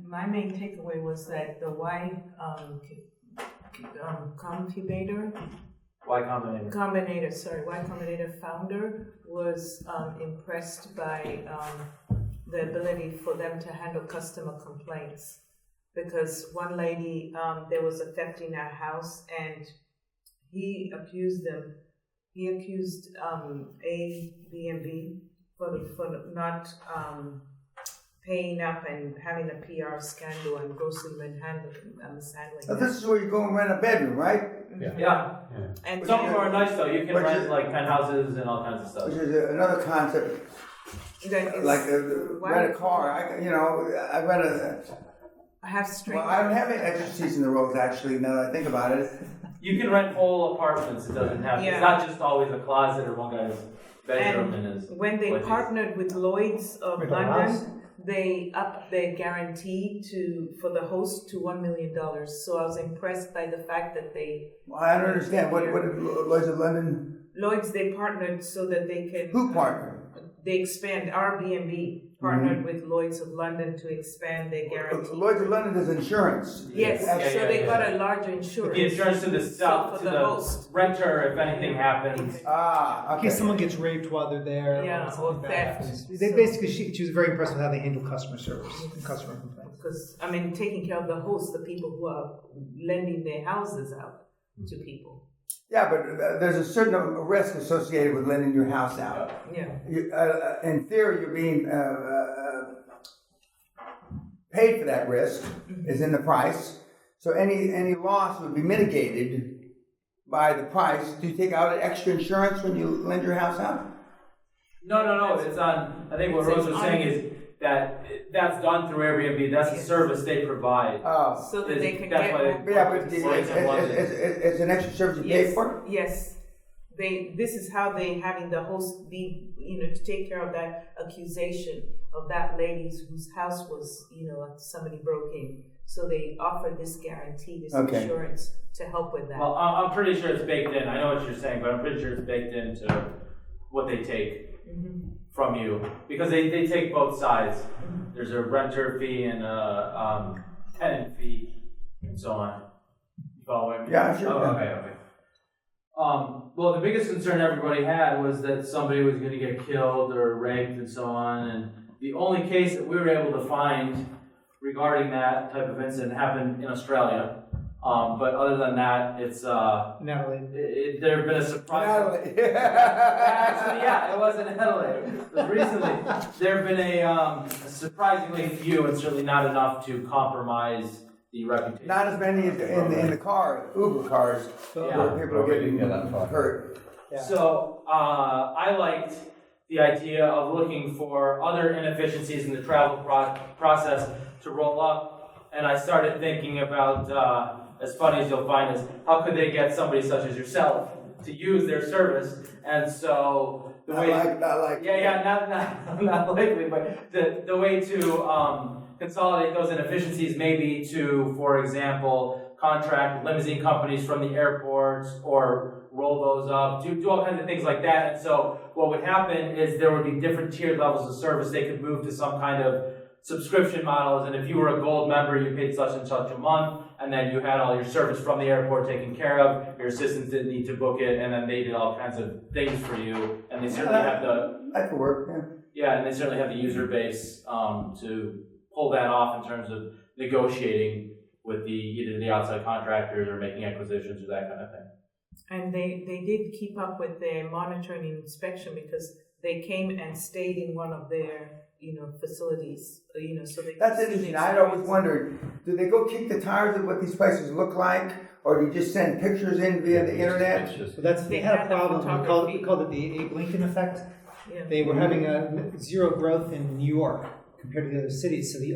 My main takeaway was that the Y Combinator founder was impressed by the ability for them to handle customer complaints. Because one lady, there was a theft in her house, and he accused Airbnb for not paying up and having a PR scandal and grossly mishandling. Now this is where you go and rent a bedroom, right? Yeah. And some of them are nice though. You can rent like penthouses and all kinds of stuff. Which is another concept. Like rent a car. I have straight. Well, I don't have any expertise in the roads actually. Now that I think about it. You can rent whole apartments. It doesn't have. Yeah. It's not just always a closet or one guy's bedroom and his. When they partnered with Lloyd's of London, they upped their guarantee for the host to $1 million. So I was impressed by the fact that they. Well, I don't understand. What did Lloyd's of London? Lloyd's, they partnered so that they can. Who partnered? They expand. Airbnb partnered with Lloyd's of London to expand their guarantee. Lloyd's of London is insurance. Yes, so they got a larger insurance. The insurance to the host. Renter if anything happens. Okay. In case someone gets raped while they're there. Yeah, or theft. They basically, she was very impressed with how they handle customer service and customer complaints. Because, taking care of the host, the people who are lending their houses out to people. Yeah, but there's a certain risk associated with lending your house out. Yeah. In theory, you're being paid for that risk, is in the price. So any loss would be mitigated by the price. Do you take out extra insurance when you lend your house out? No. It's on. I think what Rose was saying is that's done through Airbnb. That's the service they provide. Oh. So that they can get it's an extra service you pay for? Yes. This is how they having the host be, to take care of that accusation of that lady whose house was, somebody broke in. So they offer this guarantee, this insurance to help with that. Well, I'm pretty sure it's baked in. I know what you're saying, but I'm pretty sure it's baked into what they take. From you, because they take both sides. There's a renter fee and a tenant fee, and so on. You follow me? Yeah, sure. Okay. Well, the biggest concern everybody had was that somebody was going to get killed or raped and so on. And the only case that we were able to find regarding that type of incident happened in Australia. But other than that, it's Natalie. There have been a surprise. Natalie. Actually, yeah, it wasn't Adelaide. Recently, there have been a surprisingly few, and certainly not enough to compromise the reputation. Not as many in the car, Uber cars, where people are getting hurt. Yeah. So I liked the idea of looking for other inefficiencies in the travel process to roll up, and I started thinking about. As funny as you'll find is, how could they get somebody such as yourself to use their service? And so the way not likely, but the way to consolidate those inefficiencies may be to, for example, contract limousine companies from the airports or roll those up, do all kinds of things like that. And so what would happen is there would be different tiered levels of service. They could move to some kind of subscription models, and if you were a gold member, you paid such and such a month, and then you had all your service from the airport taken care of, your assistants didn't need to book it, and then they did all kinds of things for you, and they certainly have that could work, and they certainly have the user base to pull that off in terms of negotiating with either the outside contractors or making acquisitions or that kind of thing. And they did keep up with their monitoring and inspection, because they came and stayed in one of their facilities, so they. That's interesting. I'd always wondered, do they go kick the tires of what these places look like, or do you just send pictures in via the internet? So they had a problem. We called it the Abe Lincoln effect. Yeah. They were having a zero growth in New York compared to the other cities. So the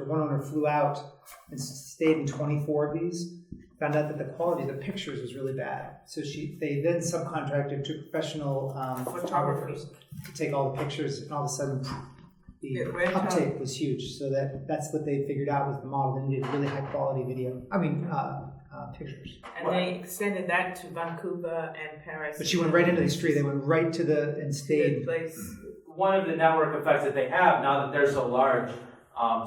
one owner flew out and stayed in 24 of these. Found out that the quality of the pictures was really bad. So they then subcontracted to professional photographers to take all the pictures, and all of a sudden the uptake was huge. So that's what they figured out was the model. They needed really high quality pictures. And they extended that to Vancouver and Paris. But she went right into the street. They went right to and stayed. Place. One of the network effects that they have now that they're so large,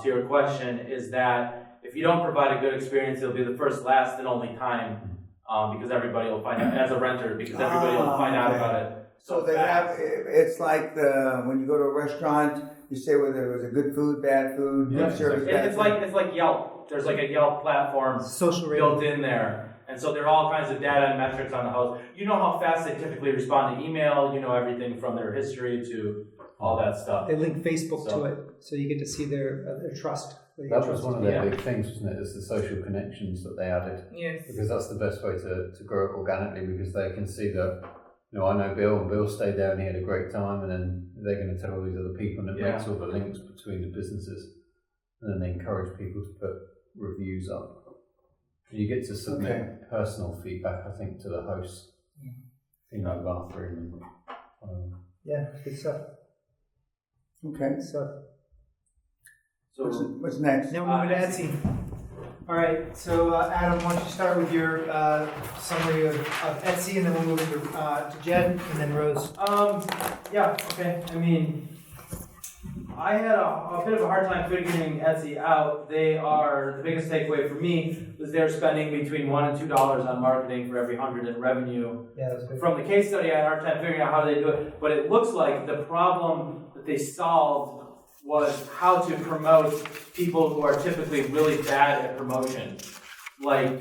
to your question, is that if you don't provide a good experience, it'll be the first, last, and only time, because everybody will find out, as a renter, because everybody will find out about it. So they fast. it's like when you go to a restaurant, you say whether it was a good food, bad food, good service, bad It's food. like Yelp. There's like a Yelp platform Social built rating. in there. And so there are all kinds of data and metrics on the host. You know how fast they typically respond to email, you know everything from their history to all that stuff. They link Facebook to it, so you get to see their trust. That was one of their big things, wasn't it? Is the social connections that they added. Yes. Because that's the best way to grow it organically, because they can see that, you know, I know Bill, and Bill stayed there and he had a great time, and then they're going to tell all these other people, and it makes all the links between the businesses. And then they encourage people to put reviews up. You get to submit personal feedback, I think, to the hosts. Things like Guthrie. Yeah, good stuff. Okay. So What's next? Now we're moving to Etsy. All right, so Adam, why don't you start with your summary of Etsy, and then we'll move to Jed, and then Rose. Yeah, okay. I mean, I had a bit of a hard time figuring Etsy out. The biggest takeaway for me was they're spending between $1 and $2 on marketing for every 100 in revenue. Yeah, that's good. From the case study, I had a hard time figuring out how they do it, but it looks like the problem that they solved was how to promote people who are typically really bad at promotion, like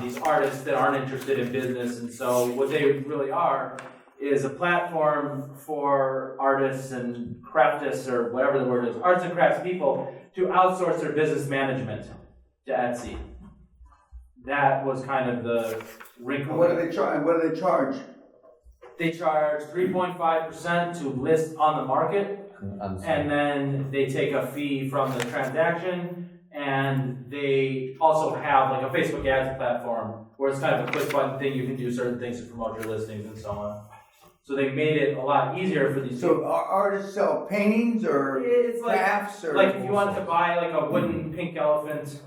these artists that aren't interested in business. And so what they really are is a platform for artists and craftists, or whatever the word is, arts and crafts people, to outsource their business management to Etsy. That was kind of the wrinkle. What do they charge? They charge 3.5% to list on the market, and then they take a fee from the transaction, and they also have like a Facebook ads platform where it's kind of a click button thing. You can do certain things to promote your listings and so on. So they made it a lot easier for these people. So artists sell paintings or crafts, or like if you wanted to buy like a wooden pink elephant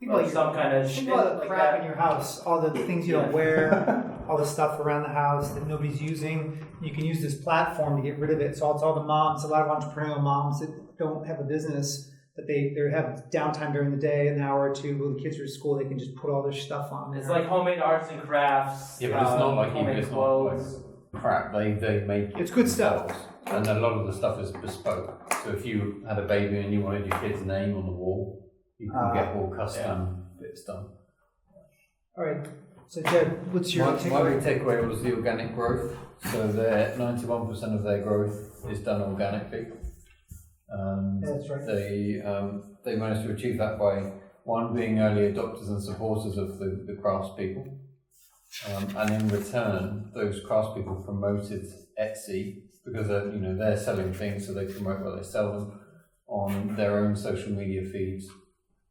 or some kind of shit Think about the like crap that. in your house, all the things you don't wear, all the stuff around the house that nobody's using. You can use this platform to get rid of it. So it's all the moms, a lot of entrepreneurial moms that don't have a business, that they have downtime during the day, an hour or two, while the kids are at school, they can just put all their stuff on there. It's like homemade arts and crafts. Yeah, but it's not like homemade it's not clothes. like crap. They make It's good stuff. and a lot of the stuff is bespoke. So if you had a baby and you wanted your kid's name on the wall, you can get all custom bits done. All right. So Jed, what's your My big takeaway? takeaway was the organic growth. So 91% of their growth is done organically. That's right. They managed to achieve that by, one, being early adopters and supporters of the craftspeople. And in return, those craftspeople promoted Etsy, because they're selling things, so they promote what they sell them on their own social media feeds.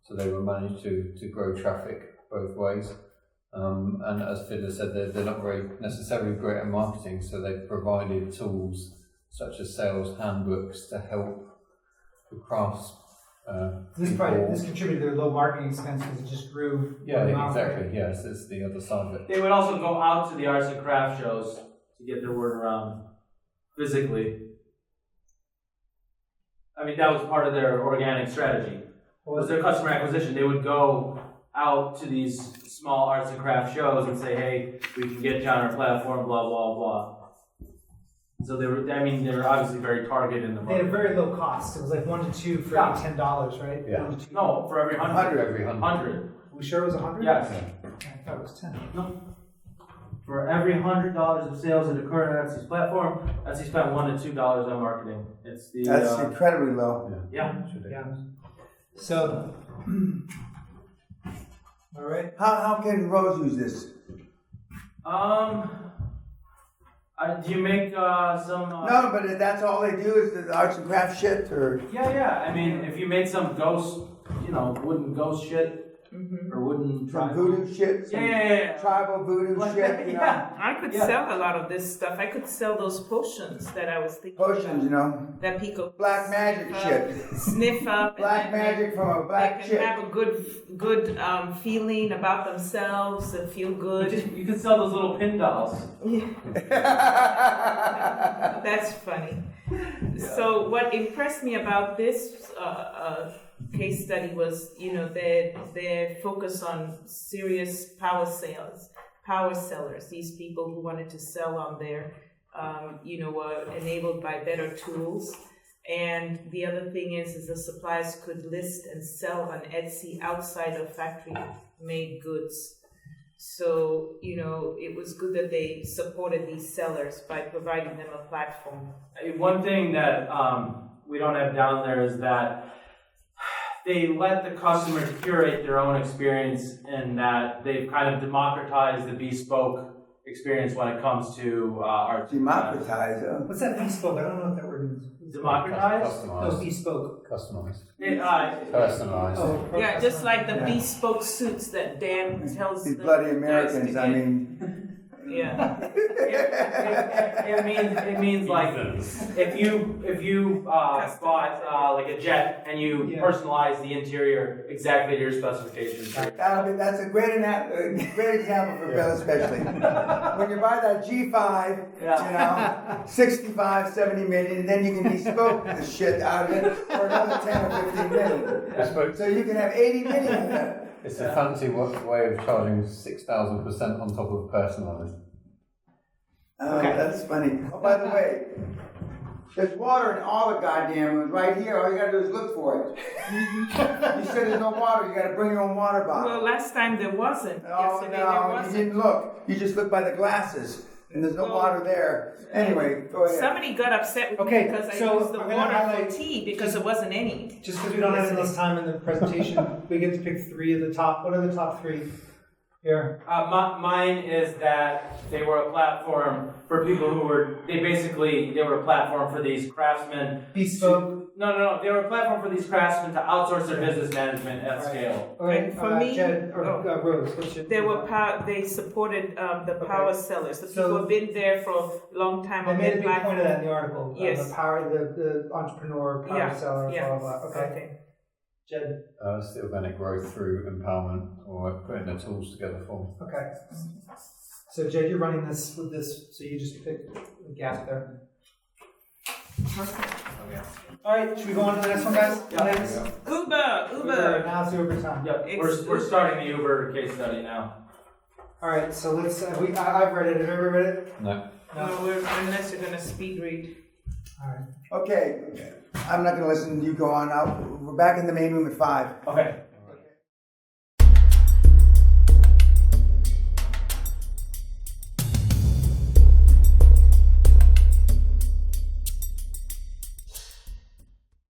So they were managed to grow traffic both ways. And as Fiddler said, they're not very necessarily great at marketing, so they've provided tools such as sales handbooks to help the crafts. This contributed to their low marketing expense because it just grew. Yeah, exactly. Yes, it's the other side of it. They would also go out to the arts and craft shows to get their word around physically. I mean, that was part of their organic strategy. Was their customer acquisition. They would go out to these small arts and craft shows and say, hey, we can get you on our platform, blah, blah, blah. So they were obviously very targeted in the They market. had a very low cost. It was like 1 to 2 for every $10, right? Yeah. 1 to 2. No, for every 100. Every 100. We sure it was 100? Yes. I thought it was 10. No. For every $100 of sales that occur on Etsy's platform, Etsy spent $1 to $2 on marketing. That's incredibly low. Yeah. So, all right. How can Rose use this? Do you make some? No, but that's all they do is the arts and crafts shit, or Yeah. I mean, if you made some ghost, wooden ghost shit, or wooden some tribal. voodoo shit, some Yeah. tribal voodoo Like shit, that, you know. yeah. I could sell a lot of this stuff. I could sell those potions that I was thinking. Potions, you know. That people Black magic shit. sniff up. Black and then magic from a they black can chick. have a good feeling about themselves and feel good. You could sell those little pin dolls. That's funny. So what impressed me about this case study was, their focus on serious power sellers, these people who wanted to sell on their, were enabled by better tools. And the other thing is the suppliers could list and sell on Etsy outside of factory-made goods. So, it was good that they supported these sellers by providing them a platform. One thing that we don't have down there is that they let the customers curate their own experience, and that they've kind of democratized the bespoke experience when it comes to art. Democratize. What's that bespoke? I don't know what that word means. Democratized? No, bespoke. Customized. Personalized. Personalized. Yeah, just like the bespoke suits that Dan tells These the bloody guys Americans, to I get. mean. Yeah. It means like if you bought like a jet and you personalize the interior exactly to your specifications. That's a great example for Bill, especially. When you buy that G5, 65, 70 million, and then you can bespoke the shit out of it for another 10 or 15 million. So you can have 80 million of that. It's a fancy way of charging 6,000% on top of personalised. Oh, that's funny. Oh, by the way, there's water in all the goddamn rooms right here. All you gotta do is look for it. You said there's no water. You gotta bring your own water bottle. Well, last time there wasn't. Oh, Yesterday no, there you wasn't. didn't look. You just looked by the glasses, and there's no water there. Anyway, go ahead. Somebody got upset with me because I used the water for tea because there wasn't any. Just because we don't have enough time in the presentation, we get to pick three of the top. What are the top three here? Mine is that they were a platform for people who were, they were a platform for these craftsmen. Bespoke? No. They were a platform for these craftsmen to outsource their business management at scale. Okay, For me, Jed, Rose, what's your... They supported the power sellers, the people who have been there for a long time. They on made a their big platform. point of that in the article. Yes. The entrepreneur, power seller, blah, blah, blah. Okay. Jed? It's the organic growth through empowerment or putting the tools together for them. Okay. So Jed, you're running this with this, so you just pick the gap there. Okay. All right, should we go on to the next one, guys? Next. Uber. Now it's Uber time. Yep, we're starting the Uber case study now. All right, so let's. I've read it. Have you ever read it? No. Unless you're gonna speed read. All right. Okay, I'm not gonna listen. You go on. We're back in the main room at 5. Okay.